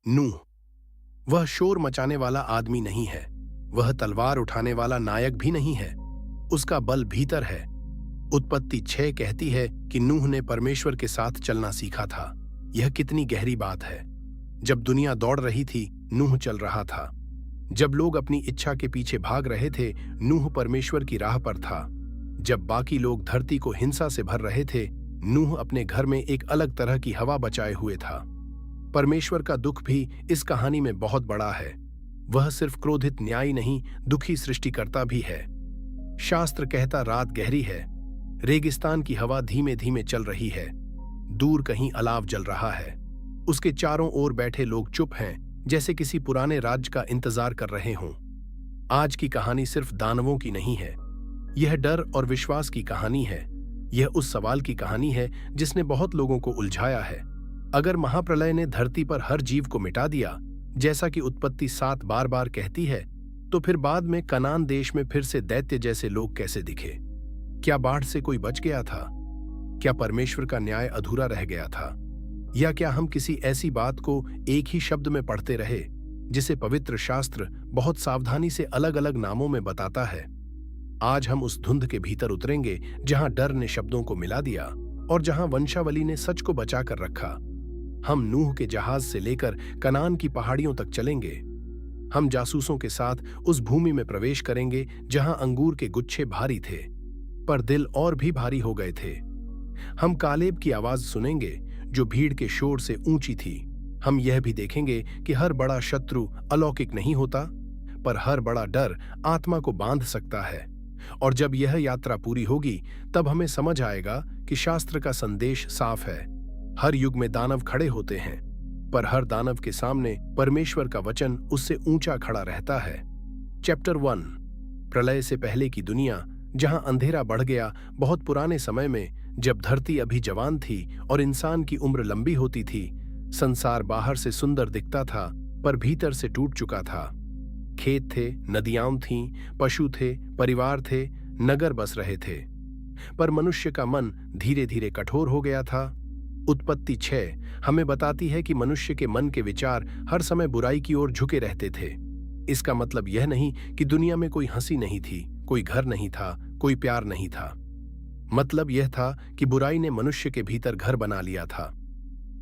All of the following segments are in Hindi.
नूह। वह शोर मचाने वाला आदमी नहीं है, वह तलवार उठाने वाला नायक भी नहीं है, उसका बल भीतर है। उत्पत्ति 6 कहती है कि नूह ने परमेश्वर के साथ चलना सीखा था। यह कितनी गहरी बात है। जब दुनिया दौड़ रही थी, नूह चल रहा था। जब लोग अपनी इच्छा के पीछे भाग रहे थे, नूह परमेश्वर की राह पर था। जब बाकी लोग धरती को हिंसा से भर रहे थे, नूह अपने घर में एक अलग तरह की हवा बचाए हुए था। परमेश्वर का दुख भी इस कहानी में बहुत बड़ा है। वह सिर्फ क्रोधित न्यायी नहीं, दुखी सृष्टिकर्ता भी है। शास्त्र कहता रात गहरी है, रेगिस्तान की हवा धीमे धीमे चल रही है, दूर कहीं अलाव जल रहा है। उसके चारों ओर बैठे लोग चुप हैं, जैसे किसी पुराने राज्य का इंतजार कर रहे हों। आज की कहानी सिर्फ दानवों की नहीं है, यह डर और विश्वास की कहानी है। यह उस सवाल की कहानी है जिसने बहुत लोगों को उलझाया है। अगर महाप्रलय ने धरती पर हर जीव को मिटा दिया, जैसा कि उत्पत्ति 7 बार बार कहती है, तो फिर बाद में कनान देश में फिर से दैत्य जैसे लोग कैसे दिखे? क्या बाढ़ से कोई बच गया था? क्या परमेश्वर का न्याय अधूरा रह गया था? या क्या हम किसी ऐसी बात को एक ही शब्द में पढ़ते रहे, जिसे पवित्र शास्त्र बहुत सावधानी से अलग अलग नामों में बताता है? आज हम उस धुंध के भीतर उतरेंगे जहां डर ने शब्दों को मिला दिया और जहां वंशावली ने सच को बचा कर रखा। हम नूह के जहाज से लेकर कनान की पहाड़ियों तक चलेंगे। हम जासूसों के साथ उस भूमि में प्रवेश करेंगे जहां अंगूर के गुच्छे भारी थे, पर दिल और भी भारी हो गए थे। हम कालेब की आवाज सुनेंगे, जो भीड़ के शोर से ऊंची थी। हम यह भी देखेंगे कि हर बड़ा शत्रु अलौकिक नहीं होता, पर हर बड़ा डर आत्मा को बांध सकता है। और जब यह यात्रा पूरी होगी, तब हमें समझ आएगा कि शास्त्र का संदेश साफ है। हर युग में दानव खड़े होते हैं, पर हर दानव के सामने परमेश्वर का वचन उससे ऊंचा खड़ा रहता है। चैप्टर 1। प्रलय से पहले की दुनिया, जहां अंधेरा बढ़ गया। बहुत पुराने समय में, जब धरती अभी जवान थी और इंसान की उम्र लंबी होती थी, संसार बाहर से सुंदर दिखता था, पर भीतर से टूट चुका था। खेत थे, नदियां थीं, पशु थे, परिवार थे, नगर बस रहे थे, पर मनुष्य का मन धीरे धीरे कठोर हो गया था। उत्पत्ति 6 हमें बताती है कि मनुष्य के मन के विचार हर समय बुराई की ओर झुके रहते थे। इसका मतलब यह नहीं कि दुनिया में कोई हंसी नहीं थी, कोई घर नहीं था, कोई प्यार नहीं था। मतलब यह था कि बुराई ने मनुष्य के भीतर घर बना लिया था।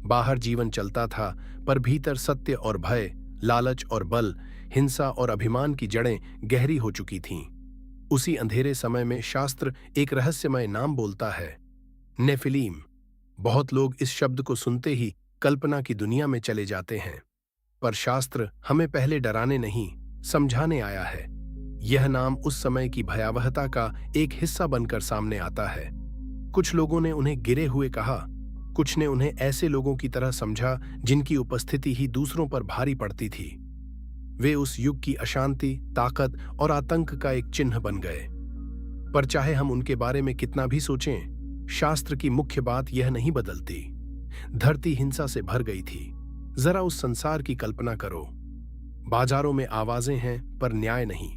बाहर जीवन चलता था, पर भीतर सत्य और भय, लालच और बल, हिंसा और अभिमान की जड़ें गहरी हो चुकी थीं। उसी अंधेरे समय में शास्त्र एक रहस्यमय नाम बोलता है, नेफिलीम। बहुत लोग इस शब्द को सुनते ही कल्पना की दुनिया में चले जाते हैं, पर शास्त्र हमें पहले डराने नहीं, समझाने आया है। यह नाम उस समय की भयावहता का एक हिस्सा बनकर सामने आता है। कुछ लोगों ने उन्हें गिरे हुए कहा, कुछ ने उन्हें ऐसे लोगों की तरह समझा जिनकी उपस्थिति ही दूसरों पर भारी पड़ती थी। वे उस युग की अशांति, ताकत और आतंक का एक चिन्ह बन गए। पर चाहे हम उनके बारे में कितना भी सोचें, शास्त्र की मुख्य बात यह नहीं बदलती। धरती हिंसा से भर गई थी। जरा उस संसार की कल्पना करो। बाजारों में आवाजें हैं, पर न्याय नहीं।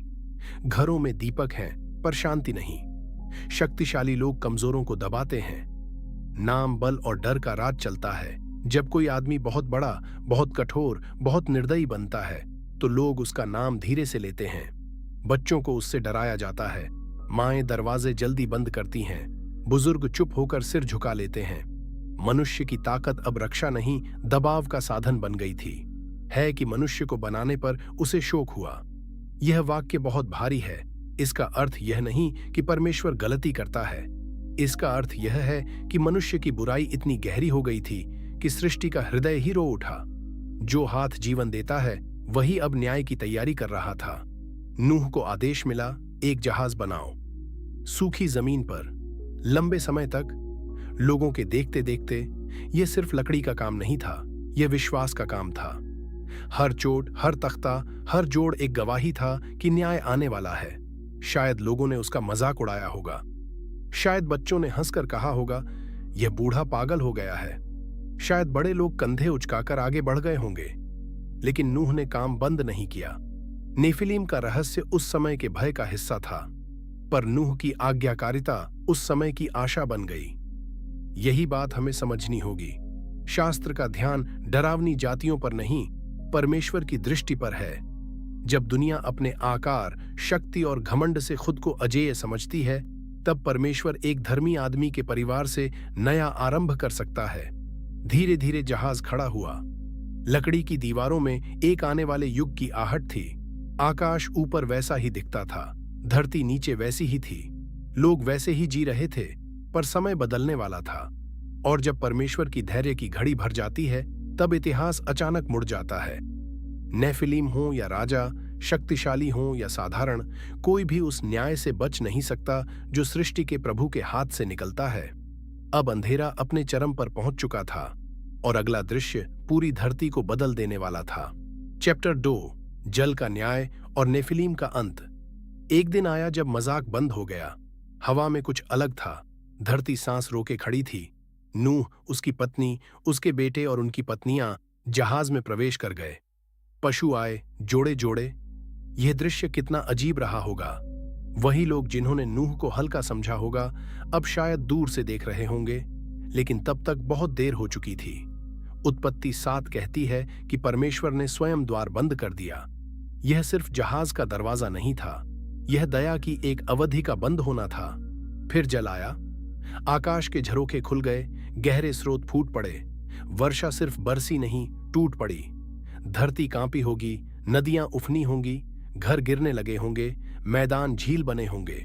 घरों में दीपक हैं, पर शांति नहीं। शक्तिशाली लोग कमजोरों को दबाते हैं। नाम, बल और डर का राज चलता है। जब कोई आदमी बहुत बड़ा, बहुत कठोर, बहुत निर्दयी बनता है, तो लोग उसका नाम धीरे से लेते हैं। बच्चों को उससे डराया जाता है। माएं दरवाजे जल्दी बंद करती हैं। बुजुर्ग चुप होकर सिर झुका लेते हैं। मनुष्य की ताकत अब रक्षा नहीं, दबाव का साधन बन गई थी। है कि मनुष्य को बनाने पर उसे शोक हुआ। यह वाक्य बहुत भारी है। इसका अर्थ यह नहीं कि परमेश्वर गलती करता है। इसका अर्थ यह है कि मनुष्य की बुराई इतनी गहरी हो गई थी कि सृष्टि का हृदय ही रो उठा। जो हाथ जीवन देता है, वही अब न्याय की तैयारी कर रहा था। नूह को आदेश मिला, एक जहाज बनाओ। सूखी जमीन पर लंबे समय तक लोगों के देखते देखते यह सिर्फ लकड़ी का काम नहीं था, यह विश्वास का काम था। हर चोट, हर तख्ता, हर जोड़ एक गवाही था कि न्याय आने वाला है। शायद लोगों ने उसका मजाक उड़ाया होगा। शायद बच्चों ने हंसकर कहा होगा, यह बूढ़ा पागल हो गया है। शायद बड़े लोग कंधे उचकाकर आगे बढ़ गए होंगे। लेकिन नूह ने काम बंद नहीं किया। नेफिलीम का रहस्य उस समय के भय का हिस्सा था, पर नूह की आज्ञाकारिता उस समय की आशा बन गई। यही बात हमें समझनी होगी। शास्त्र का ध्यान डरावनी जातियों पर नहीं, परमेश्वर की दृष्टि पर है। जब दुनिया अपने आकार, शक्ति और घमंड से खुद को अजेय समझती है, तब परमेश्वर एक धर्मी आदमी के परिवार से नया आरंभ कर सकता है। धीरे धीरे जहाज खड़ा हुआ। लकड़ी की दीवारों में एक आने वाले युग की आहट थी। आकाश ऊपर वैसा ही दिखता था, धरती नीचे वैसी ही थी, लोग वैसे ही जी रहे थे, पर समय बदलने वाला था। और जब परमेश्वर की धैर्य की घड़ी भर जाती है, तब इतिहास अचानक मुड़ जाता है। नेफिलीम हो या राजा, शक्तिशाली हो या साधारण, कोई भी उस न्याय से बच नहीं सकता जो सृष्टि के प्रभु के हाथ से निकलता है। अब अंधेरा अपने चरम पर पहुंच चुका था और अगला दृश्य पूरी धरती को बदल देने वाला था। चैप्टर 2, जल का न्याय और नेफिलीम का अंत। एक दिन आया जब मजाक बंद हो गया। हवा में कुछ अलग था। धरती सांस रोके खड़ी थी। नूह, उसकी पत्नी, उसके बेटे और उनकी पत्नियां जहाज में प्रवेश कर गए। पशु आए, जोड़े जोड़े। यह दृश्य कितना अजीब रहा होगा। वही लोग जिन्होंने नूह को हल्का समझा होगा, अब शायद दूर से देख रहे होंगे, लेकिन तब तक बहुत देर हो चुकी थी। उत्पत्ति 7 कहती है कि परमेश्वर ने स्वयं द्वार बंद कर दिया। यह सिर्फ जहाज का दरवाजा नहीं था, यह दया की एक अवधि का बंद होना था। फिर जल आया। आकाश के झरोखे खुल गए, गहरे स्रोत फूट पड़े। वर्षा सिर्फ बरसी नहीं, टूट पड़ी। धरती कांपी होगी, नदियां उफनी होंगी, घर गिरने लगे होंगे, मैदान झील बने होंगे।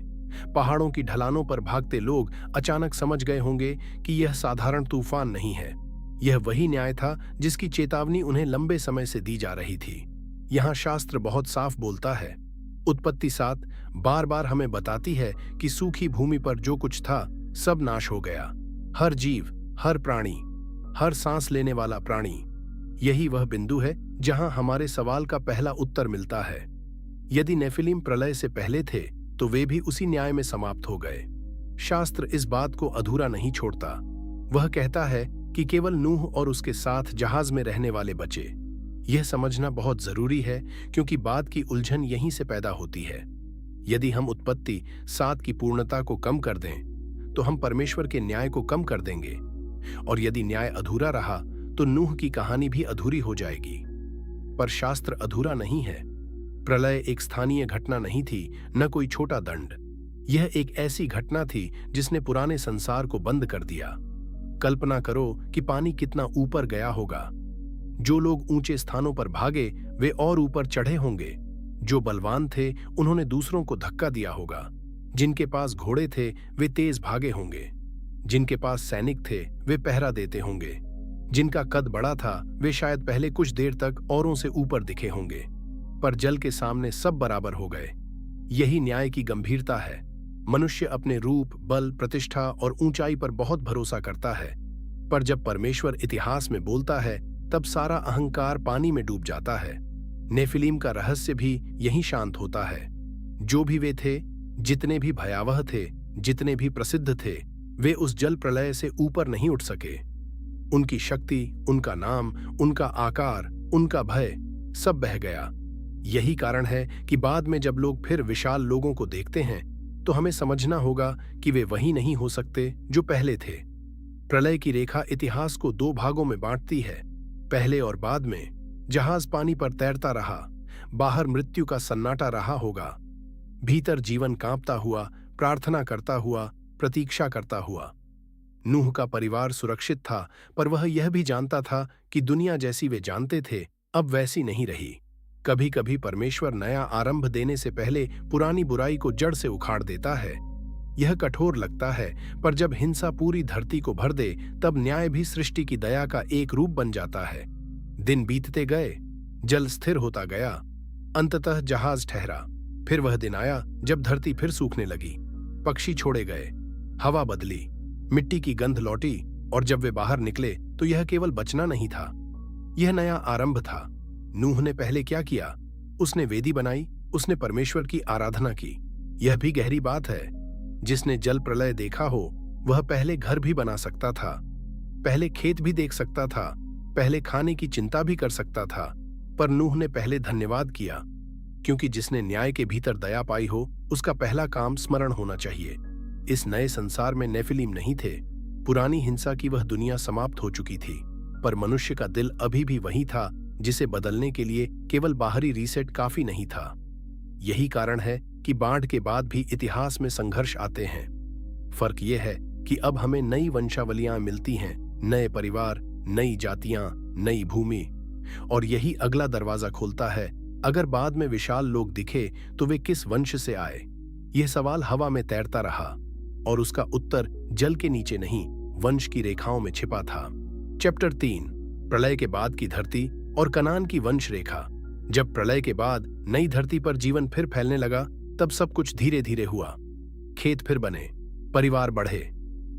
पहाड़ों की ढलानों पर भागते लोग अचानक समझ गए होंगे कि यह साधारण तूफान नहीं है। यह वही न्याय था जिसकी चेतावनी उन्हें लंबे समय से दी जा रही थी। यहाँ शास्त्र बहुत साफ बोलता है। उत्पत्ति 7 बार बार हमें बताती है कि सूखी भूमि पर जो कुछ था सब नाश हो गया। हर जीव, हर प्राणी, हर सांस लेने वाला प्राणी। यही वह बिंदु है जहां हमारे सवाल का पहला उत्तर मिलता है। यदि नेफिलीम प्रलय से पहले थे तो वे भी उसी न्याय में समाप्त हो गए। शास्त्र इस बात को अधूरा नहीं छोड़ता। वह कहता है कि केवल नूह और उसके साथ जहाज में रहने वाले बचे। यह समझना बहुत जरूरी है क्योंकि बात की उलझन यहीं से पैदा होती है। यदि हम उत्पत्ति 7 की पूर्णता को कम कर दें तो हम परमेश्वर के न्याय को कम कर देंगे, और यदि न्याय अधूरा रहा तो नूह की कहानी भी अधूरी हो जाएगी। पर शास्त्र अधूरा नहीं है। प्रलय एक स्थानीय घटना नहीं थी, न कोई छोटा दंड। यह एक ऐसी घटना थी जिसने पुराने संसार को बंद कर दिया। कल्पना करो कि पानी कितना ऊपर गया होगा। जो लोग ऊंचे स्थानों पर भागे वे और ऊपर चढ़े होंगे। जो बलवान थे उन्होंने दूसरों को धक्का दिया होगा। जिनके पास घोड़े थे वे तेज भागे होंगे। जिनके पास सैनिक थे वे पहरा देते होंगे। जिनका कद बड़ा था वे शायद पहले कुछ देर तक औरों से ऊपर दिखे होंगे। पर जल के सामने सब बराबर हो गए। यही न्याय की गंभीरता है। मनुष्य अपने रूप, बल, प्रतिष्ठा और ऊंचाई पर बहुत भरोसा करता है, पर जब परमेश्वर इतिहास में बोलता है तब सारा अहंकार पानी में डूब जाता है। नेफिलीम का रहस्य भी यहीं शांत होता है। जो भी वे थे, जितने भी भयावह थे, जितने भी प्रसिद्ध थे, वे उस जल प्रलय से ऊपर नहीं उठ सके। उनकी शक्ति, उनका नाम, उनका आकार, उनका भय सब बह गया। यही कारण है कि बाद में जब लोग फिर विशाल लोगों को देखते हैं तो हमें समझना होगा कि वे वही नहीं हो सकते जो पहले थे। प्रलय की रेखा इतिहास को 2 भागों में बांटती है, पहले और बाद में। जहाज पानी पर तैरता रहा, बाहर मृत्यु का सन्नाटा रहा होगा, भीतर जीवन कांपता हुआ, प्रार्थना करता हुआ, प्रतीक्षा करता हुआ। नूह का परिवार सुरक्षित था, पर वह यह भी जानता था कि दुनिया जैसी वे जानते थे अब वैसी नहीं रही। कभी कभी परमेश्वर नया आरंभ देने से पहले पुरानी बुराई को जड़ से उखाड़ देता है। यह कठोर लगता है, पर जब हिंसा पूरी धरती को भर दे तब न्याय भी सृष्टि की दया का एक रूप बन जाता है। दिन बीतते गए, जल स्थिर होता गया, अंततः जहाज ठहरा। फिर वह दिन आया जब धरती फिर सूखने लगी, पक्षी छोड़े गए, हवा बदली, मिट्टी की गंध लौटी, और जब वे बाहर निकले तो यह केवल बचना नहीं था, यह नया आरंभ था। नूह ने पहले क्या किया? उसने वेदी बनाई, उसने परमेश्वर की आराधना की। यह भी गहरी बात है। जिसने जल प्रलय देखा हो वह पहले घर भी बना सकता था, पहले खेत भी देख सकता था, पहले खाने की चिंता भी कर सकता था, पर नूह ने पहले धन्यवाद किया, क्योंकि जिसने न्याय के भीतर दया पाई हो उसका पहला काम स्मरण होना चाहिए। इस नए संसार में नेफिलीम नहीं थे। पुरानी हिंसा की वह दुनिया समाप्त हो चुकी थी, पर मनुष्य का दिल अभी भी वही था जिसे बदलने के लिए केवल बाहरी रीसेट काफी नहीं था। यही कारण है कि बाढ़ के बाद भी इतिहास में संघर्ष आते हैं। फर्क यह है कि अब हमें नई वंशावलियां मिलती हैं, नए परिवार, नई जातियां, नई भूमि, और यही अगला दरवाजा खोलता है। अगर बाद में विशाल लोग दिखे तो वे किस वंश से आए? यह सवाल हवा में तैरता रहा और उसका उत्तर जल के नीचे नहीं, वंश की रेखाओं में छिपा था। चैप्टर 3, प्रलय के बाद की धरती और कनान की वंश रेखा। जब प्रलय के बाद नई धरती पर जीवन फिर फैलने लगा, तब सब कुछ धीरे धीरे हुआ। खेत फिर बने, परिवार बढ़े,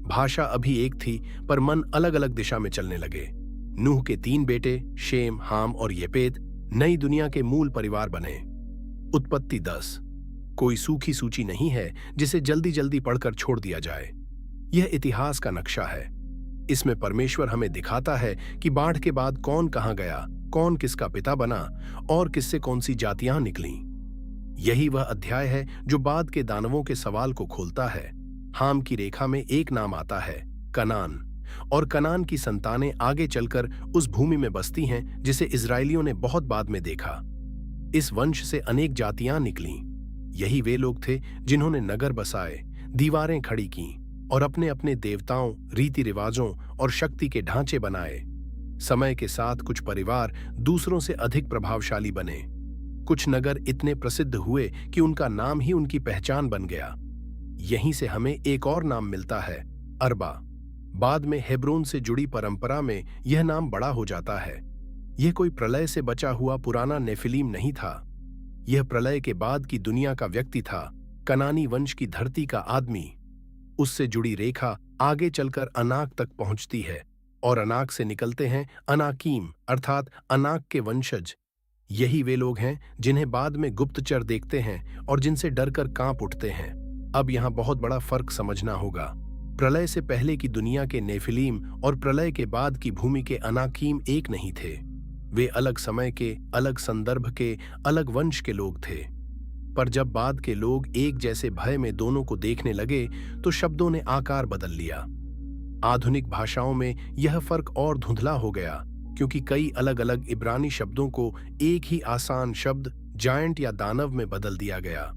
भाषा अभी एक थी पर मन अलग अलग दिशा में चलने लगे। नूह के 3 बेटे शेम, हाम और येपेत नई दुनिया के मूल परिवार बने। उत्पत्ति 10 कोई सूखी सूची नहीं है जिसे जल्दी जल्दी पढ़कर छोड़ दिया जाए। यह इतिहास का नक्शा है। इसमें परमेश्वर हमें दिखाता है कि बाढ़ के बाद कौन कहां गया, कौन किसका पिता बना और किससे कौन सी जातियां निकलीं। यही वह अध्याय है जो बाद के दानवों के सवाल को खोलता है। हाम की रेखा में एक नाम आता है, कनान, और कनान की संतानें आगे चलकर उस भूमि में बसती हैं जिसे इजरायलियों ने बहुत बाद में देखा। इस वंश से अनेक जातियां निकलीं। यही वे लोग थे जिन्होंने नगर बसाए, दीवारें खड़ी कीं और अपने अपने देवताओं, रीति रिवाजों और शक्ति के ढांचे बनाए। समय के साथ कुछ परिवार दूसरों से अधिक प्रभावशाली बने। कुछ नगर इतने प्रसिद्ध हुए कि उनका नाम ही उनकी पहचान बन गया। यहीं से हमें एक और नाम मिलता है, अरबा। बाद में हेब्रोन से जुड़ी परंपरा में यह नाम बड़ा हो जाता है। यह कोई प्रलय से बचा हुआ पुराना नेफिलीम नहीं था। यह प्रलय के बाद की दुनिया का व्यक्ति था, कनानी वंश की धरती का आदमी। उससे जुड़ी रेखा आगे चलकर अनाक तक पहुंचती है और अनाक से निकलते हैं अनाकीम, अर्थात अनाक के वंशज। यही वे लोग हैं जिन्हें बाद में गुप्तचर देखते हैं और जिनसे डरकर कांप उठते हैं। अब यहां बहुत बड़ा फर्क समझना होगा। प्रलय से पहले की दुनिया के नेफिलीम और प्रलय के बाद की भूमि के अनाकीम एक नहीं थे। वे अलग समय के, अलग संदर्भ के, अलग वंश के लोग थे। पर जब बाद के लोग एक जैसे भय में दोनों को देखने लगे तो शब्दों ने आकार बदल लिया। आधुनिक भाषाओं में यह फर्क और धुंधला हो गया, क्योंकि कई अलग अलग इब्रानी शब्दों को एक ही आसान शब्द जायंट या दानव में बदल दिया गया।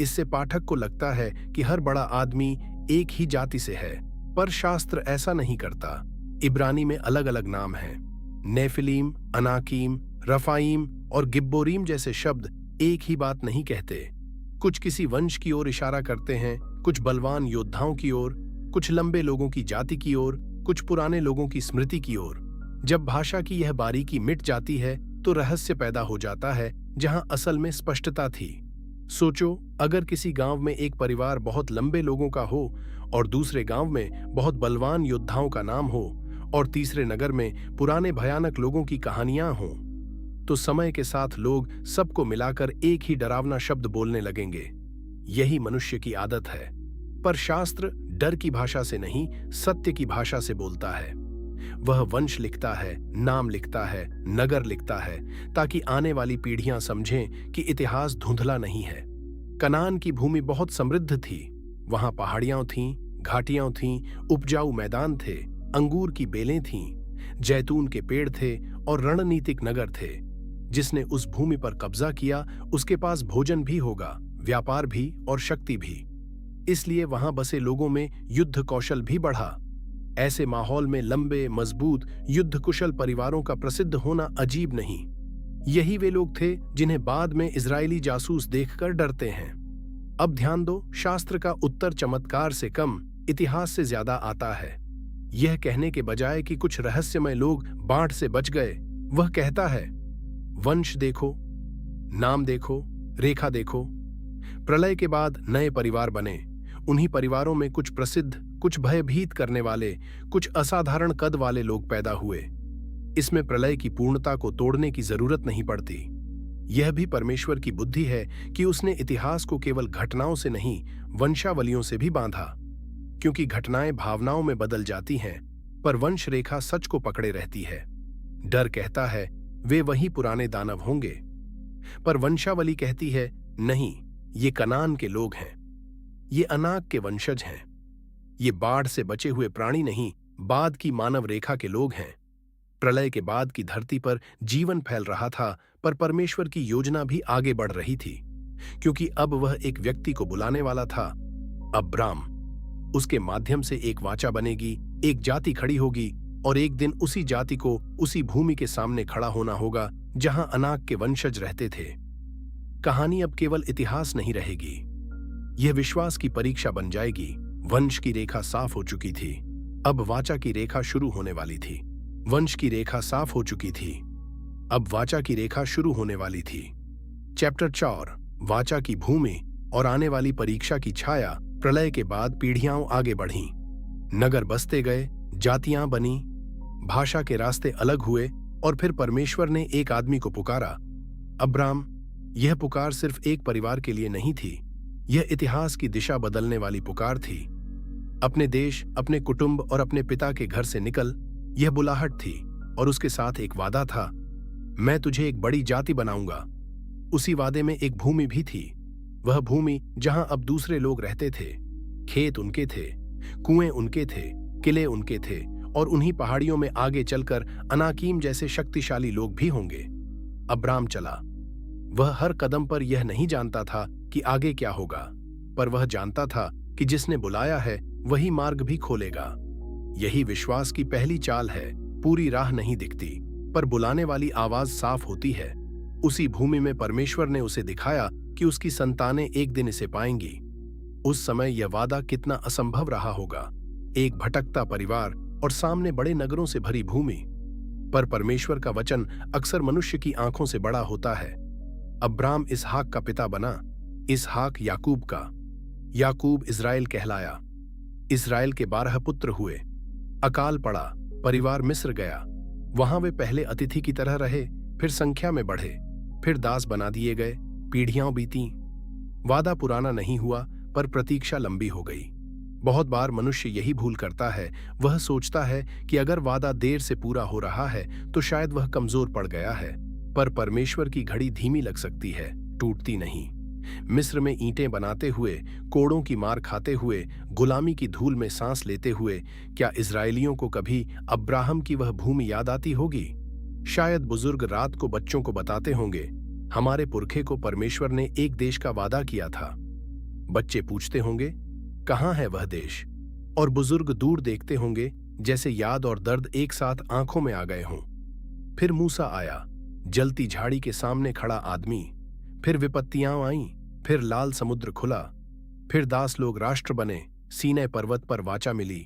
इससे पाठक को लगता है कि हर बड़ा आदमी एक ही जाति से है, पर शास्त्र ऐसा नहीं करता। इब्रानी में अलग अलग नाम हैं। नेफिलीम, अनाकीम, रफाईम और गिब्बोरीम जैसे शब्द एक ही बात नहीं कहते। कुछ किसी वंश की ओर इशारा करते हैं, कुछ बलवान योद्धाओं की ओर, कुछ लंबे लोगों की जाति की ओर, कुछ पुराने लोगों की स्मृति की ओर। जब भाषा की यह बारीकी मिट जाती है तो रहस्य पैदा हो जाता है जहां असल में स्पष्टता थी। सोचो, अगर किसी गांव में एक परिवार बहुत लंबे लोगों का हो और दूसरे गांव में बहुत बलवान योद्धाओं का नाम हो और तीसरे नगर में पुराने भयानक लोगों की कहानियां हों, तो समय के साथ लोग सबको मिलाकर एक ही डरावना शब्द बोलने लगेंगे। यही मनुष्य की आदत है। पर शास्त्र डर की भाषा से नहीं, सत्य की भाषा से बोलता है। वह वंश लिखता है, नाम लिखता है, नगर लिखता है, ताकि आने वाली पीढ़ियां समझें कि इतिहास धुंधला नहीं है। कनान की भूमि बहुत समृद्ध थी। वहां पहाड़ियां थीं, घाटियां थीं, उपजाऊ मैदान थे, अंगूर की बेलें थीं, जैतून के पेड़ थे और रणनीतिक नगर थे। जिसने उस भूमि पर कब्जा किया उसके पास भोजन भी होगा, व्यापार भी और शक्ति भी। इसलिए वहां बसे लोगों में युद्ध कौशल भी बढ़ा। ऐसे माहौल में लंबे, मजबूत, युद्ध कुशल परिवारों का प्रसिद्ध होना अजीब नहीं। यही वे लोग थे जिन्हें बाद में इजरायली जासूस देखकर डरते हैं। अब ध्यान दो, शास्त्र का उत्तर चमत्कार से कम, इतिहास से ज्यादा आता है। यह कहने के बजाय कि कुछ रहस्यमय लोग बाढ़ से बच गए, वह कहता है, वंश देखो, नाम देखो, रेखा देखो। प्रलय के बाद नए परिवार बने। उन्हीं परिवारों में कुछ प्रसिद्ध, कुछ भयभीत करने वाले, कुछ असाधारण कद वाले लोग पैदा हुए। इसमें प्रलय की पूर्णता को तोड़ने की जरूरत नहीं पड़ती। यह भी परमेश्वर की बुद्धि है कि उसने इतिहास को केवल घटनाओं से नहीं, वंशावलियों से भी बांधा। क्योंकि घटनाएं भावनाओं में बदल जाती हैं, पर वंश रेखा सच को पकड़े रहती है। डर कहता है वे वही पुराने दानव होंगे, पर वंशावली कहती है नहीं, ये कनान के लोग हैं, ये अनाक के वंशज हैं। ये बाढ़ से बचे हुए प्राणी नहीं, बाद की मानव रेखा के लोग हैं। प्रलय के बाद की धरती पर जीवन फैल रहा था, पर परमेश्वर की योजना भी आगे बढ़ रही थी, क्योंकि अब वह एक व्यक्ति को बुलाने वाला था, अब्राम। उसके माध्यम से एक वाचा बनेगी, एक जाति खड़ी होगी, और एक दिन उसी जाति को उसी भूमि के सामने खड़ा होना होगा जहां अनाक के वंशज रहते थे। कहानी अब केवल इतिहास नहीं रहेगी, यह विश्वास की परीक्षा बन जाएगी। वंश की रेखा साफ हो चुकी थी, अब वाचा की रेखा शुरू होने वाली थी। वंश की रेखा साफ हो चुकी थी, अब वाचा की रेखा शुरू होने वाली थी। चैप्टर 4, वाचा की भूमि और आने वाली परीक्षा की छाया। प्रलय के बाद पीढ़ियां आगे बढ़ीं, नगर बसते गए, जातियां बनी, भाषा के रास्ते अलग हुए, और फिर परमेश्वर ने एक आदमी को पुकारा, अब्राम। यह पुकार सिर्फ एक परिवार के लिए नहीं थी, यह इतिहास की दिशा बदलने वाली पुकार थी। अपने देश, अपने कुटुंब और अपने पिता के घर से निकल, यह बुलाहट थी, और उसके साथ एक वादा था, मैं तुझे एक बड़ी जाति बनाऊंगा। उसी वादे में एक भूमि भी थी, वह भूमि जहां अब दूसरे लोग रहते थे। खेत उनके थे, कुएं उनके थे, किले उनके थे, और उन्हीं पहाड़ियों में आगे चलकर अनाकीम जैसे शक्तिशाली लोग भी होंगे। अब्राम चला। वह हर कदम पर यह नहीं जानता था कि आगे क्या होगा, पर वह जानता था कि जिसने बुलाया है वही मार्ग भी खोलेगा। यही विश्वास की पहली चाल है। पूरी राह नहीं दिखती, पर बुलाने वाली आवाज साफ होती है। उसी भूमि में परमेश्वर ने उसे दिखाया कि उसकी संतानें एक दिन इसे पाएंगी। उस समय यह वादा कितना असंभव रहा होगा, एक भटकता परिवार और सामने बड़े नगरों से भरी भूमि। पर परमेश्वर का वचन अक्सर मनुष्य की आंखों से बड़ा होता है। अब्राम इसहाक का पिता बना, इसहाक याकूब का, याकूब इज़राइल कहलाया। इज़राइल के 12 पुत्र हुए। अकाल पड़ा, परिवार मिस्र गया। वहां वे पहले अतिथि की तरह रहे, फिर संख्या में बढ़े, फिर दास बना दिए गए। पीढ़ियां बीतीं। वादा पुराना नहीं हुआ, पर प्रतीक्षा लंबी हो गई। बहुत बार मनुष्य यही भूल करता है, वह सोचता है कि अगर वादा देर से पूरा हो रहा है तो शायद वह कमजोर पड़ गया है। पर परमेश्वर की घड़ी धीमी लग सकती है, टूटती नहीं। मिस्र में ईंटें बनाते हुए, कोड़ों की मार खाते हुए, गुलामी की धूल में सांस लेते हुए, क्या इजरायलियों को कभी अब्राहम की वह भूमि याद आती होगी? शायद बुजुर्ग रात को बच्चों को बताते होंगे, हमारे पुरखे को परमेश्वर ने एक देश का वादा किया था। बच्चे पूछते होंगे, कहाँ है वह देश? और बुजुर्ग दूर देखते होंगे, जैसे याद और दर्द एक साथ आंखों में आ गए हों। फिर मूसा आया, जलती झाड़ी के सामने खड़ा आदमी। फिर विपत्तियां आईं, फिर लाल समुद्र खुला, फिर दास लोग राष्ट्र बने। सीनै पर्वत पर वाचा मिली,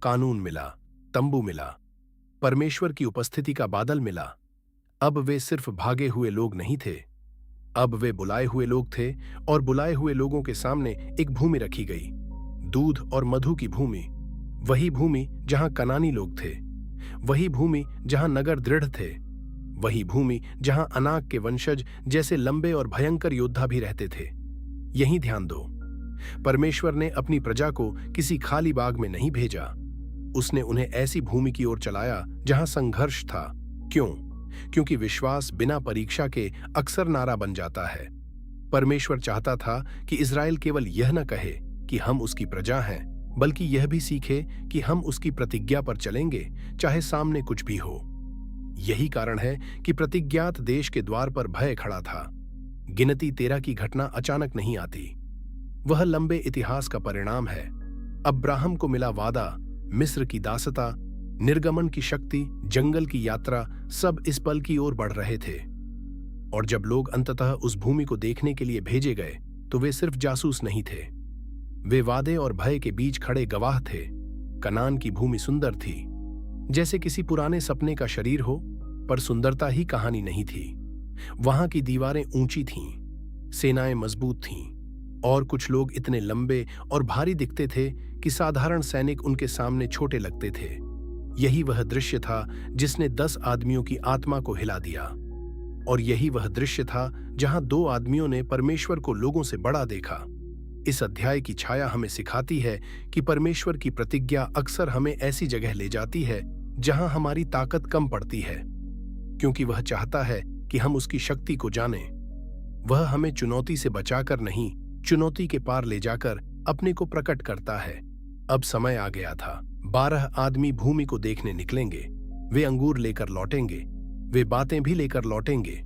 कानून मिला, तंबू मिला, परमेश्वर की उपस्थिति का बादल मिला। अब वे सिर्फ भागे हुए लोग नहीं थे, अब वे बुलाए हुए लोग थे, और बुलाए हुए लोगों के सामने एक भूमि रखी गई, दूध और मधु की भूमि। वही भूमि जहां कनानी लोग थे, वही भूमि जहां नगर दृढ़ थे, वही भूमि जहां अनाक के वंशज जैसे लंबे और भयंकर योद्धा भी रहते थे। यहीं ध्यान दो, परमेश्वर ने अपनी प्रजा को किसी खाली बाग में नहीं भेजा, उसने उन्हें ऐसी भूमि की ओर चलाया जहां संघर्ष था। क्यों? क्योंकि विश्वास बिना परीक्षा के अक्सर नारा बन जाता है। परमेश्वर चाहता था कि इज़राइल केवल यह न कहे कि हम उसकी प्रजा हैं, बल्कि यह भी सीखे कि हम उसकी प्रतिज्ञा पर चलेंगे, चाहे सामने कुछ भी हो। यही कारण है कि प्रतिज्ञात देश के द्वार पर भय खड़ा था। गिनती 13 की घटना अचानक नहीं आती, वह लंबे इतिहास का परिणाम है। अब्राहम को मिला वादा, मिस्र की दासता, निर्गमन की शक्ति, जंगल की यात्रा, सब इस पल की ओर बढ़ रहे थे। और जब लोग अंततः उस भूमि को देखने के लिए भेजे गए, तो वे सिर्फ जासूस नहीं थे, वे वादे और भय के बीच खड़े गवाह थे। कनान की भूमि सुंदर थी, जैसे किसी पुराने सपने का शरीर हो, पर सुंदरता ही कहानी नहीं थी। वहां की दीवारें ऊंची थीं, सेनाएं मजबूत थीं, और कुछ लोग इतने लंबे और भारी दिखते थे कि साधारण सैनिक उनके सामने छोटे लगते थे। यही वह दृश्य था जिसने 10 आदमियों की आत्मा को हिला दिया, और यही वह दृश्य था जहां 2 आदमियों ने परमेश्वर को लोगों से बड़ा देखा। इस अध्याय की छाया हमें सिखाती है कि परमेश्वर की प्रतिज्ञा अक्सर हमें ऐसी जगह ले जाती है जहां हमारी ताकत कम पड़ती है, क्योंकि वह चाहता है कि हम उसकी शक्ति को जानें। वह हमें चुनौती से बचाकर नहीं, चुनौती के पार ले जाकर अपने को प्रकट करता है। अब समय आ गया था, 12 आदमी भूमि को देखने निकलेंगे। वे अंगूर लेकर लौटेंगे, वे बातें भी लेकर लौटेंगे।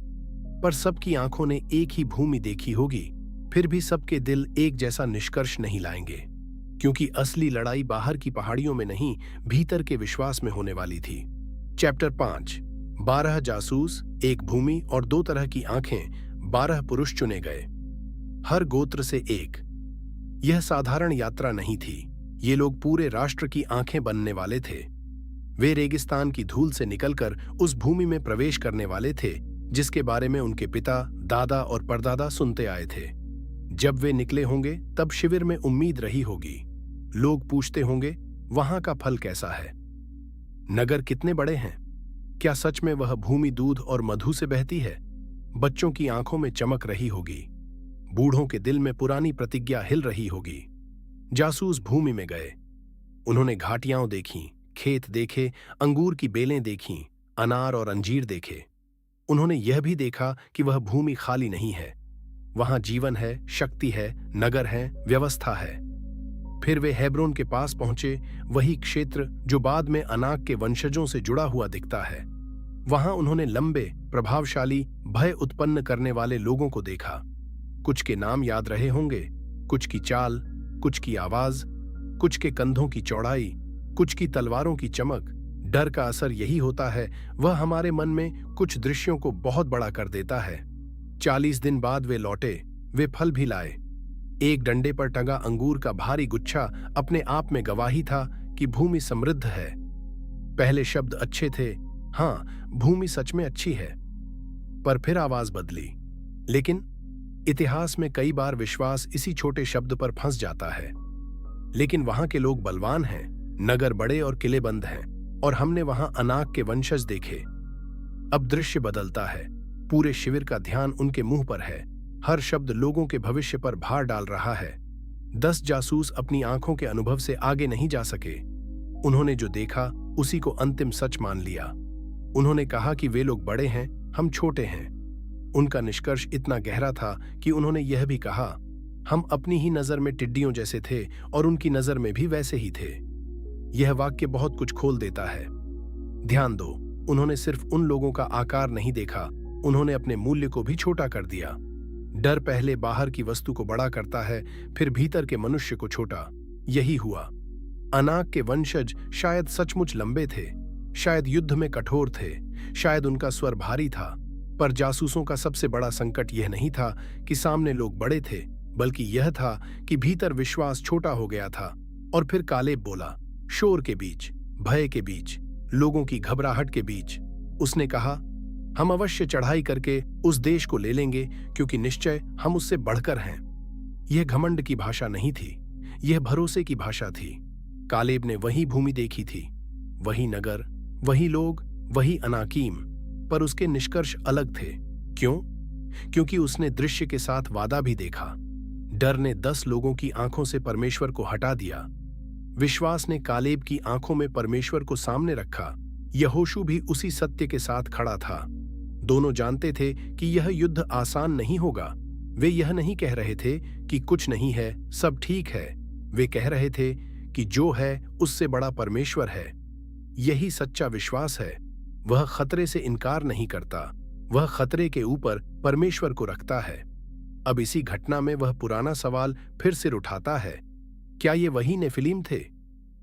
पर सबकी आंखों ने एक ही भूमि देखी होगी, फिर भी सबके दिल एक जैसा निष्कर्ष नहीं लाएंगे, क्योंकि असली लड़ाई बाहर की पहाड़ियों में नहीं, भीतर के विश्वास में होने वाली थी। चैप्टर 5। 12 जासूस, एक भूमि और 2 तरह की आंखें। 12 पुरुष चुने गए, हर गोत्र से एक। यह साधारण यात्रा नहीं थी, ये लोग पूरे राष्ट्र की आंखें बनने वाले थे। वे रेगिस्तान की धूल से निकलकर उस भूमि में प्रवेश करने वाले थे जिसके बारे में उनके पिता, दादा और परदादा सुनते आए थे। जब वे निकले होंगे तब शिविर में उम्मीद रही होगी। लोग पूछते होंगे, वहां का फल कैसा है? नगर कितने बड़े हैं? क्या सच में वह भूमि दूध और मधु से बहती है? बच्चों की आंखों में चमक रही होगी, बूढ़ों के दिल में पुरानी प्रतिज्ञा हिल रही होगी। जासूस भूमि में गए। उन्होंने घाटियां देखीं, खेत देखे, अंगूर की बेलें देखीं, अनार और अंजीर देखे। उन्होंने यह भी देखा कि वह भूमि खाली नहीं है, वहां जीवन है, शक्ति है, नगर है, व्यवस्था है। फिर वे हेब्रोन के पास पहुंचे, वही क्षेत्र जो बाद में अनाक के वंशजों से जुड़ा हुआ दिखता है। वहां उन्होंने लंबे, प्रभावशाली, भय उत्पन्न करने वाले लोगों को देखा। कुछ के नाम याद रहे होंगे, कुछ की चाल, कुछ की आवाज, कुछ के कंधों की चौड़ाई, कुछ की तलवारों की चमक। डर का असर यही होता है, वह हमारे मन में कुछ दृश्यों को बहुत बड़ा कर देता है। 40 दिन बाद वे लौटे, वे फल भी लाए। एक डंडे पर टंगा अंगूर का भारी गुच्छा अपने आप में गवाही था कि भूमि समृद्ध है। पहले शब्द अच्छे थे, हाँ, भूमि सच में अच्छी है। पर फिर आवाज बदली। लेकिन इतिहास में कई बार विश्वास इसी छोटे शब्द पर फंस जाता है। लेकिन वहां के लोग बलवान हैं, नगर बड़े और किलेबंद हैं, और हमने वहां अनाक के वंशज देखे। अब दृश्य बदलता है, पूरे शिविर का ध्यान उनके मुंह पर है, हर शब्द लोगों के भविष्य पर भार डाल रहा है। 10 जासूस अपनी आंखों के अनुभव से आगे नहीं जा सके। उन्होंने जो देखा उसी को अंतिम सच मान लिया। उन्होंने कहा कि वे लोग बड़े हैं, हम छोटे हैं। उनका निष्कर्ष इतना गहरा था कि उन्होंने यह भी कहा, हम अपनी ही नजर में टिड्डियों जैसे थे और उनकी नजर में भी वैसे ही थे। यह वाक्य बहुत कुछ खोल देता है। ध्यान दो, उन्होंने सिर्फ उन लोगों का आकार नहीं देखा, उन्होंने अपने मूल्य को भी छोटा कर दिया। डर पहले बाहर की वस्तु को बड़ा करता है, फिर भीतर के मनुष्य को छोटा। यही हुआ। अनाक के वंशज शायद सचमुच लंबे थे, शायद युद्ध में कठोर थे, शायद उनका स्वर भारी था। पर जासूसों का सबसे बड़ा संकट यह नहीं था कि सामने लोग बड़े थे, बल्कि यह था कि भीतर विश्वास छोटा हो गया था। और फिर कालेब बोला, शोर के बीच, भय के बीच, लोगों की घबराहट के बीच, उसने कहा, हम अवश्य चढ़ाई करके उस देश को ले लेंगे, क्योंकि निश्चय हम उससे बढ़कर हैं। यह घमंड की भाषा नहीं थी, यह भरोसे की भाषा थी। कालेब ने वही भूमि देखी थी, वही नगर, वही लोग, वही अनाकीम, पर उसके निष्कर्ष अलग थे। क्यों? क्योंकि उसने दृश्य के साथ वादा भी देखा। डर ने 10 लोगों की आंखों से परमेश्वर को हटा दिया। विश्वास ने कालेब की आंखों में परमेश्वर को सामने रखा। यहोशू भी उसी सत्य के साथ खड़ा था। दोनों जानते थे कि यह युद्ध आसान नहीं होगा। वे यह नहीं कह रहे थे कि कुछ नहीं है, सब ठीक है। वे कह रहे थे कि जो है उससे बड़ा परमेश्वर है। यही सच्चा विश्वास है। वह खतरे से इनकार नहीं करता, वह खतरे के ऊपर परमेश्वर को रखता है। अब इसी घटना में वह पुराना सवाल फिर सिर उठाता है, क्या ये वही नेफिलीम थे?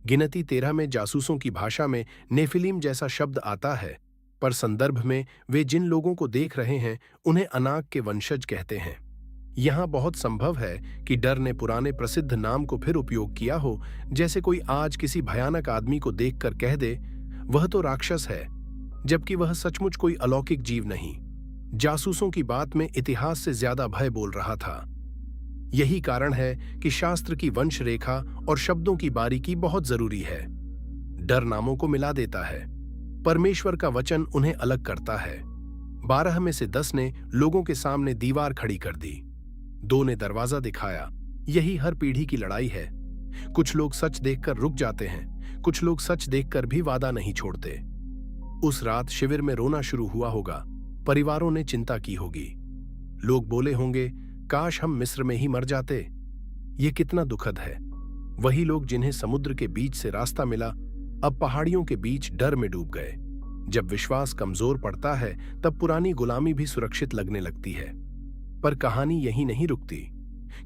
गिनती 13 में जासूसों की भाषा में नेफिलीम जैसा शब्द आता है, पर संदर्भ में वे जिन लोगों को देख रहे हैं उन्हें अनाक के वंशज कहते हैं। यहां बहुत संभव है कि डर ने पुराने प्रसिद्ध नाम को फिर उपयोग किया हो, जैसे कोई आज किसी भयानक आदमी को देखकर कह दे, वह तो राक्षस है, जबकि वह सचमुच कोई अलौकिक जीव नहीं। जासूसों की बात में इतिहास से ज्यादा भय बोल रहा था। यही कारण है कि शास्त्र की वंश रेखा और शब्दों की बारीकी बहुत जरूरी है। डर नामों को मिला देता है, परमेश्वर का वचन उन्हें अलग करता है। 12 में से 10 ने लोगों के सामने दीवार खड़ी कर दी, 2 ने दरवाजा दिखाया। यही हर पीढ़ी की लड़ाई है। कुछ लोग सच देखकर रुक जाते हैं, कुछ लोग सच देखकर भी वादा नहीं छोड़ते। उस रात शिविर में रोना शुरू हुआ होगा, परिवारों ने चिंता की होगी। लोग बोले होंगे, काश हम मिस्र में ही मर जाते। ये कितना दुखद है। वही लोग जिन्हें समुद्र के बीच से रास्ता मिला, अब पहाड़ियों के बीच डर में डूब गए। जब विश्वास कमजोर पड़ता है तब पुरानी गुलामी भी सुरक्षित लगने लगती है। पर कहानी यहीं नहीं रुकती,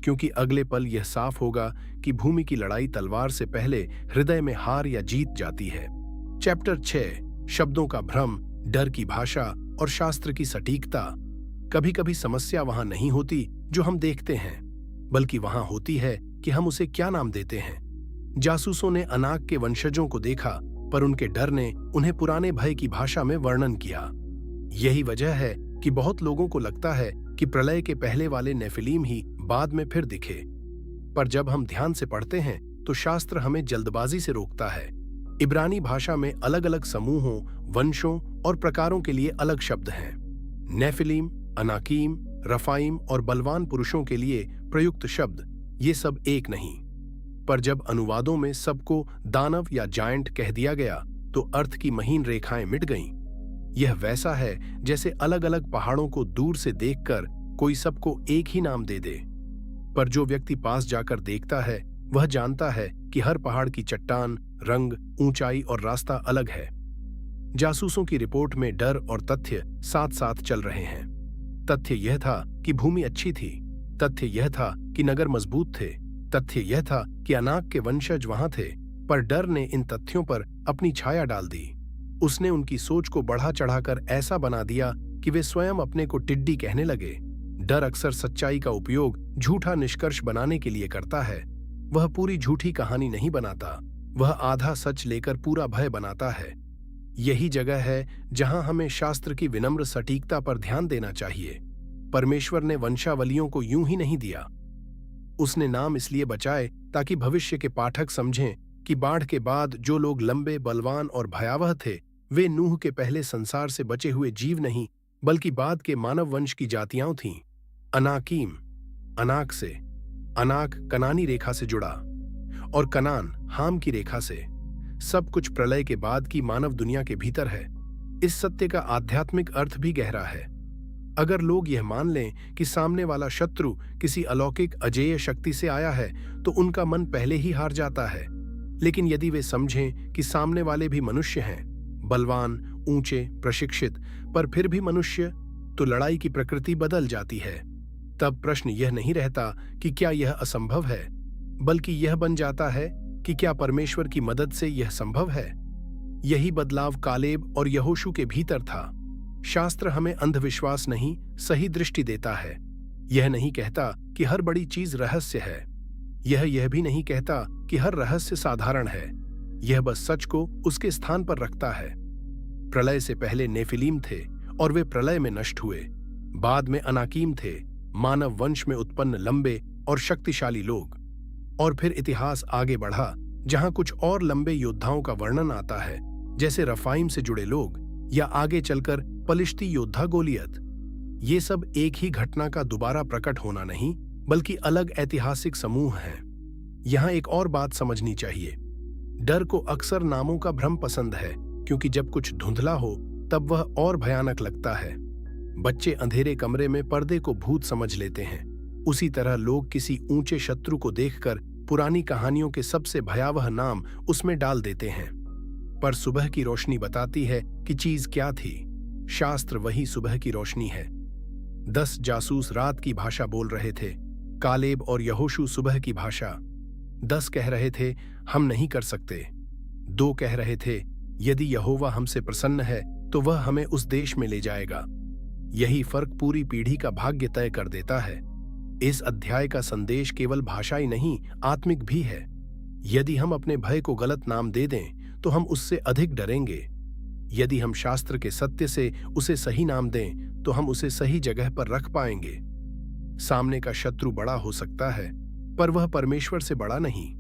क्योंकि अगले पल यह साफ होगा कि भूमि की लड़ाई तलवार से पहले हृदय में हार या जीत जाती है। चैप्टर 6 शब्दों का भ्रम, डर की भाषा और शास्त्र की सटीकता। कभी कभी समस्या वहां नहीं होती जो हम देखते हैं, बल्कि वहां होती है कि हम उसे क्या नाम देते हैं। जासूसों ने अनाक के वंशजों को देखा, पर उनके डर ने उन्हें पुराने भय की भाषा में वर्णन किया। यही वजह है कि बहुत लोगों को लगता है कि प्रलय के पहले वाले नेफिलीम ही बाद में फिर दिखे। पर जब हम ध्यान से पढ़ते हैं तो शास्त्र हमें जल्दबाजी से रोकता है। इब्रानी भाषा में अलग अलग समूहों, वंशों और प्रकारों के लिए अलग शब्द हैं। नेफिलीम, अनाकीम, रफाइम और बलवान पुरुषों के लिए प्रयुक्त शब्द ये सब एक नहीं। पर जब अनुवादों में सबको दानव या जायंट कह दिया गया तो अर्थ की महीन रेखाएं मिट गईं। यह वैसा है जैसे अलग अलग पहाड़ों को दूर से देखकर कोई सबको एक ही नाम दे दे, पर जो व्यक्ति पास जाकर देखता है वह जानता है कि हर पहाड़ की चट्टान, रंग, ऊंचाई और रास्ता अलग है। जासूसों की रिपोर्ट में डर और तथ्य साथ साथ चल रहे हैं। तथ्य यह था कि भूमि अच्छी थी, तथ्य यह था कि नगर मजबूत थे, तथ्य यह था कि अनाक के वंशज वहां थे। पर डर ने इन तथ्यों पर अपनी छाया डाल दी। उसने उनकी सोच को बढ़ा चढ़ाकर ऐसा बना दिया कि वे स्वयं अपने को टिड्डी कहने लगे। डर अक्सर सच्चाई का उपयोग झूठा निष्कर्ष बनाने के लिए करता है। वह पूरी झूठी कहानी नहीं बनाता, वह आधा सच लेकर पूरा भय बनाता है। यही जगह है जहां हमें शास्त्र की विनम्र सटीकता पर ध्यान देना चाहिए। परमेश्वर ने वंशावलियों को यूं ही नहीं दिया। उसने नाम इसलिए बचाए ताकि भविष्य के पाठक समझें कि बाढ़ के बाद जो लोग लंबे, बलवान और भयावह थे वे नूह के पहले संसार से बचे हुए जीव नहीं, बल्कि बाद के मानव वंश की जातियां थीं। अनाकीम, अनाक से, अनाक कनानी रेखा से जुड़ा और कनान हाम की रेखा से। सब कुछ प्रलय के बाद की मानव दुनिया के भीतर है। इस सत्य का आध्यात्मिक अर्थ भी गहरा है। अगर लोग यह मान लें कि सामने वाला शत्रु किसी अलौकिक अजेय शक्ति से आया है तो उनका मन पहले ही हार जाता है। लेकिन यदि वे समझें कि सामने वाले भी मनुष्य हैं, बलवान, ऊंचे, प्रशिक्षित, पर फिर भी मनुष्य, तो लड़ाई की प्रकृति बदल जाती है। तब प्रश्न यह नहीं रहता कि क्या यह असंभव है, बल्कि यह बन जाता है कि क्या परमेश्वर की मदद से यह संभव है। यही बदलाव कालेब और यहोशू के भीतर था। शास्त्र हमें अंधविश्वास नहीं, सही दृष्टि देता है। यह नहीं कहता कि हर बड़ी चीज रहस्य है। यह भी नहीं कहता कि हर रहस्य साधारण है। यह बस सच को उसके स्थान पर रखता है। प्रलय से पहले नेफिलीम थे और वे प्रलय में नष्ट हुए। बाद में अनाकीम थे, मानव वंश में उत्पन्न लंबे और शक्तिशाली लोग। और फिर इतिहास आगे बढ़ा, जहां कुछ और लंबे योद्धाओं का वर्णन आता है, जैसे रफाइम से जुड़े लोग, या आगे चलकर पलिश्ती योद्धा गोलियत। ये सब एक ही घटना का दोबारा प्रकट होना नहीं, बल्कि अलग ऐतिहासिक समूह हैं। यहां एक और बात समझनी चाहिए। डर को अक्सर नामों का भ्रम पसंद है, क्योंकि जब कुछ धुंधला हो तब वह और भयानक लगता है। बच्चे अंधेरे कमरे में पर्दे को भूत समझ लेते हैं। उसी तरह लोग किसी ऊंचे शत्रु को देखकर पुरानी कहानियों के सबसे भयावह नाम उसमें डाल देते हैं। पर सुबह की रोशनी बताती है कि चीज क्या थी। शास्त्र वही सुबह की रोशनी है। 10 जासूस रात की भाषा बोल रहे थे, कालेब और यहोशू सुबह की भाषा। 10 कह रहे थे हम नहीं कर सकते। 2 कह रहे थे यदि यहोवा हमसे प्रसन्न है तो वह हमें उस देश में ले जाएगा। यही फर्क पूरी पीढ़ी का भाग्य तय कर देता है। इस अध्याय का संदेश केवल भाषाई नहीं, आत्मिक भी है। यदि हम अपने भय को गलत नाम दे दें तो हम उससे अधिक डरेंगे। यदि हम शास्त्र के सत्य से उसे सही नाम दें तो हम उसे सही जगह पर रख पाएंगे। सामने का शत्रु बड़ा हो सकता है, पर वह परमेश्वर से बड़ा नहीं।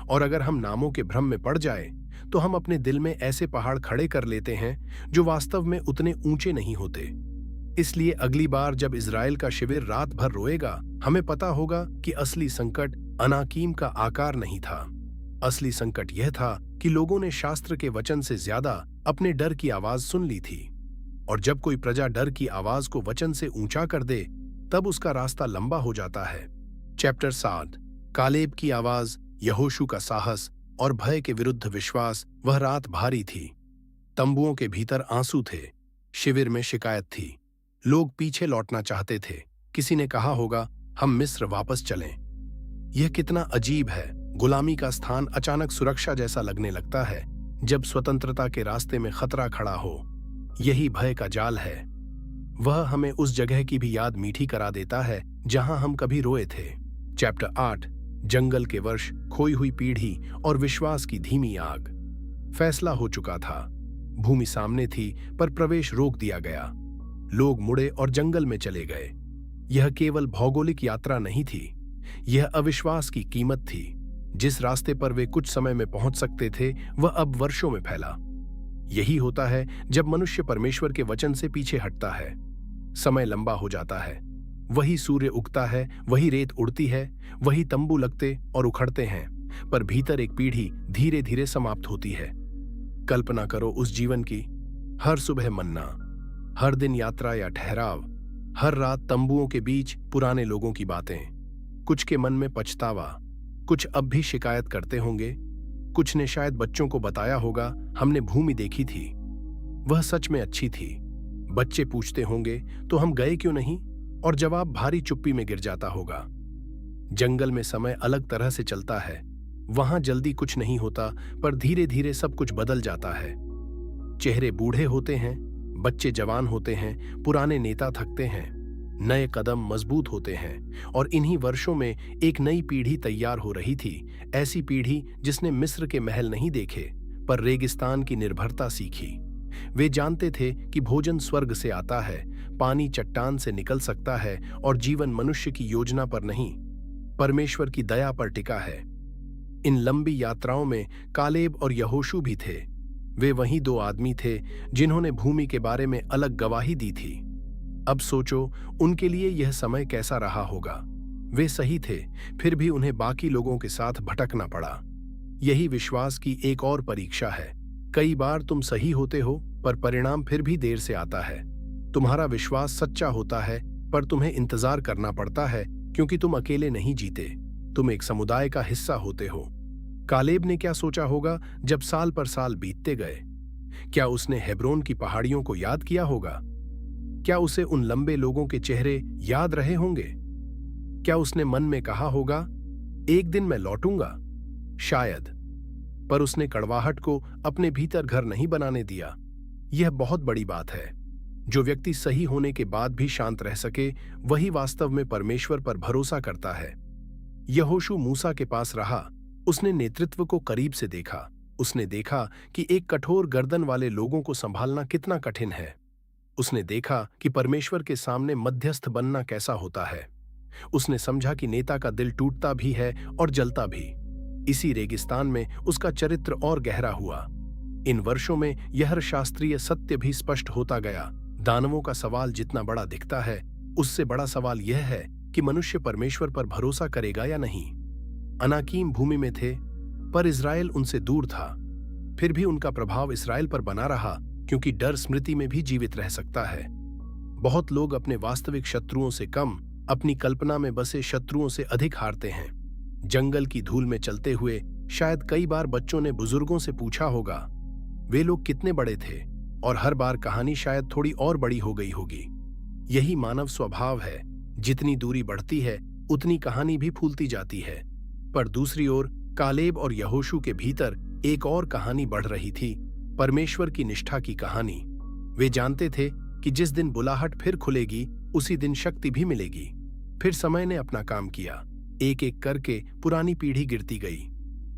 और अगर हम नामों के भ्रम में पड़ जाएं, तो हम अपने दिल में ऐसे पहाड़ खड़े कर लेते हैं जो वास्तव में उतने ऊंचे नहीं होते। इसलिए अगली बार जब इजराइल का शिविर रात भर रोएगा, हमें पता होगा कि असली संकट अनाकीम का आकार नहीं था। असली संकट यह था कि लोगों ने शास्त्र के वचन से ज्यादा अपने डर की आवाज सुन ली थी। और जब कोई प्रजा डर की आवाज को वचन से ऊंचा कर दे, तब उसका रास्ता लंबा हो जाता है। चैप्टर 7 कालेब की आवाज, यहोशू का साहस और भय के विरुद्ध विश्वास। वह रात भारी थी। तंबुओं के भीतर आंसू थे। शिविर में शिकायत थी। लोग पीछे लौटना चाहते थे। किसी ने कहा होगा, हम मिस्र वापस चलें। यह कितना अजीब है। गुलामी का स्थान अचानक सुरक्षा जैसा लगने लगता है जब स्वतंत्रता के रास्ते में खतरा खड़ा हो। यही भय का जाल है। वह हमें उस जगह की भी याद मीठी करा देता है जहां हम कभी रोए थे। चैप्टर 8, जंगल के वर्ष, खोई हुई पीढ़ी और विश्वास की धीमी आग। फैसला हो चुका था। भूमि सामने थी, पर प्रवेश रोक दिया गया। लोग मुड़े और जंगल में चले गए। यह केवल भौगोलिक यात्रा नहीं थी, यह अविश्वास की कीमत थी। जिस रास्ते पर वे कुछ समय में पहुंच सकते थे, वह अब वर्षों में फैला। यही होता है जब मनुष्य परमेश्वर के वचन से पीछे हटता है। समय लंबा हो जाता है। वही सूर्य उगता है, वही रेत उड़ती है, वही तंबू लगते और उखड़ते हैं, पर भीतर एक पीढ़ी धीरे धीरे समाप्त होती है। कल्पना करो उस जीवन की। हर सुबह मन्ना, हर दिन यात्रा या ठहराव, हर रात तंबुओं के बीच पुराने लोगों की बातें। कुछ के मन में पछतावा, कुछ अब भी शिकायत करते होंगे, कुछ ने शायद बच्चों को बताया होगा, हमने भूमि देखी थी, वह सच में अच्छी थी। बच्चे पूछते होंगे, तो हम गए क्यों नहीं? और जवाब भारी चुप्पी में गिर जाता होगा। जंगल में समय अलग तरह से चलता है। वहां जल्दी कुछ नहीं होता, पर धीरे धीरे सब कुछ बदल जाता है। चेहरे बूढ़े होते हैं, बच्चे जवान होते हैं, पुराने नेता थकते हैं, नए कदम मजबूत होते हैं, और इन्हीं वर्षों में एक नई पीढ़ी तैयार हो रही थी। ऐसी पीढ़ी जिसने मिस्र के महल नहीं देखे, पर रेगिस्तान की निर्भरता सीखी। वे जानते थे कि भोजन स्वर्ग से आता है, पानी चट्टान से निकल सकता है, और जीवन मनुष्य की योजना पर नहीं, परमेश्वर की दया पर टिका है। इन लंबी यात्राओं में कालेब और यहोशू भी थे। वे वही दो आदमी थे जिन्होंने भूमि के बारे में अलग गवाही दी थी। अब सोचो, उनके लिए यह समय कैसा रहा होगा। वे सही थे, फिर भी उन्हें बाकी लोगों के साथ भटकना पड़ा। यही विश्वास की एक और परीक्षा है। कई बार तुम सही होते हो, पर परिणाम फिर भी देर से आता है। तुम्हारा विश्वास सच्चा होता है, पर तुम्हें इंतजार करना पड़ता है, क्योंकि तुम अकेले नहीं जीते, तुम एक समुदाय का हिस्सा होते हो। कालेब ने क्या सोचा होगा जब साल पर साल बीतते गए? क्या उसने हेब्रोन की पहाड़ियों को याद किया होगा? क्या उसे उन लंबे लोगों के चेहरे याद रहे होंगे? क्या उसने मन में कहा होगा, एक दिन मैं लौटूंगा? शायद, पर उसने कड़वाहट को अपने भीतर घर नहीं बनाने दिया। यह बहुत बड़ी बात है। जो व्यक्ति सही होने के बाद भी शांत रह सके, वही वास्तव में परमेश्वर पर भरोसा करता है। यहोशू मूसा के पास रहा। उसने नेतृत्व को करीब से देखा। उसने देखा कि एक कठोर गर्दन वाले लोगों को संभालना कितना कठिन है। उसने देखा कि परमेश्वर के सामने मध्यस्थ बनना कैसा होता है। उसने समझा कि नेता का दिल टूटता भी है और जलता भी। इसी रेगिस्तान में उसका चरित्र और गहरा हुआ। इन वर्षों में यह शास्त्रीय सत्य भी स्पष्ट होता गया। दानवों का सवाल जितना बड़ा दिखता है, उससे बड़ा सवाल यह है कि मनुष्य परमेश्वर पर भरोसा करेगा या नहीं। अनाकीम भूमि में थे, पर इज़राइल उनसे दूर था। फिर भी उनका प्रभाव इज़राइल पर बना रहा, क्योंकि डर स्मृति में भी जीवित रह सकता है। बहुत लोग अपने वास्तविक शत्रुओं से कम, अपनी कल्पना में बसे शत्रुओं से अधिक हारते हैं। जंगल की धूल में चलते हुए शायद कई बार बच्चों ने बुजुर्गों से पूछा होगा, वे लोग कितने बड़े थे, और हर बार कहानी शायद थोड़ी और बड़ी हो गई होगी। यही मानव स्वभाव है। जितनी दूरी बढ़ती है, उतनी कहानी भी फूलती जाती है। पर दूसरी ओर कालेब और यहोशू के भीतर एक और कहानी बढ़ रही थी, परमेश्वर की निष्ठा की कहानी। वे जानते थे कि जिस दिन बुलाहट फिर खुलेगी, उसी दिन शक्ति भी मिलेगी। फिर समय ने अपना काम किया। एक एक करके पुरानी पीढ़ी गिरती गई,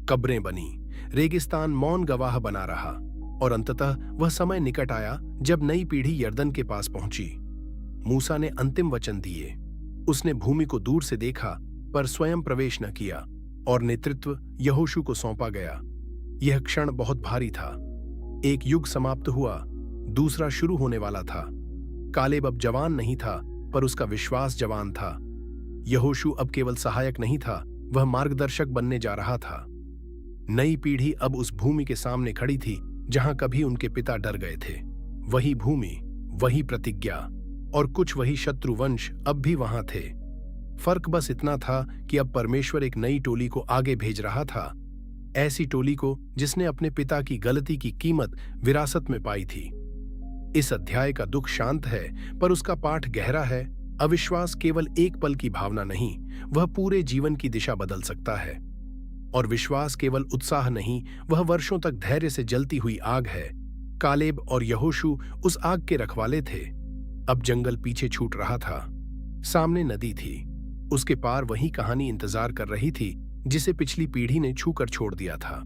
कब्रें बनी, रेगिस्तान मौन गवाह बना रहा, और अंततः वह समय निकट आया जब नई पीढ़ी यर्दन के पास पहुंची। मूसा ने अंतिम वचन दिए। उसने भूमि को दूर से देखा, पर स्वयं प्रवेश न किया, और नेतृत्व यहोशू को सौंपा गया। यह क्षण बहुत भारी था। एक युग समाप्त हुआ, दूसरा शुरू होने वाला था। कालेब अब जवान नहीं था, पर उसका विश्वास जवान था। यहोशू अब केवल सहायक नहीं था, वह मार्गदर्शक बनने जा रहा था। नई पीढ़ी अब उस भूमि के सामने खड़ी थी जहां कभी उनके पिता डर गए थे। वही भूमि, वही प्रतिज्ञा, और कुछ वही शत्रुवंश अब भी वहां थे। फर्क बस इतना था कि अब परमेश्वर एक नई टोली को आगे भेज रहा था। ऐसी टोली को जिसने अपने पिता की गलती की कीमत विरासत में पाई थी। इस अध्याय का दुख शांत है, पर उसका पाठ गहरा है। अविश्वास केवल एक पल की भावना नहीं, वह पूरे जीवन की दिशा बदल सकता है। और विश्वास केवल उत्साह नहीं, वह वर्षों तक धैर्य से जलती हुई आग है। कालेब और यहोशू उस आग के रखवाले थे। अब जंगल पीछे छूट रहा था, सामने नदी थी, उसके पार वही कहानी इंतजार कर रही थी जिसे पिछली पीढ़ी ने छूकर छोड़ दिया था।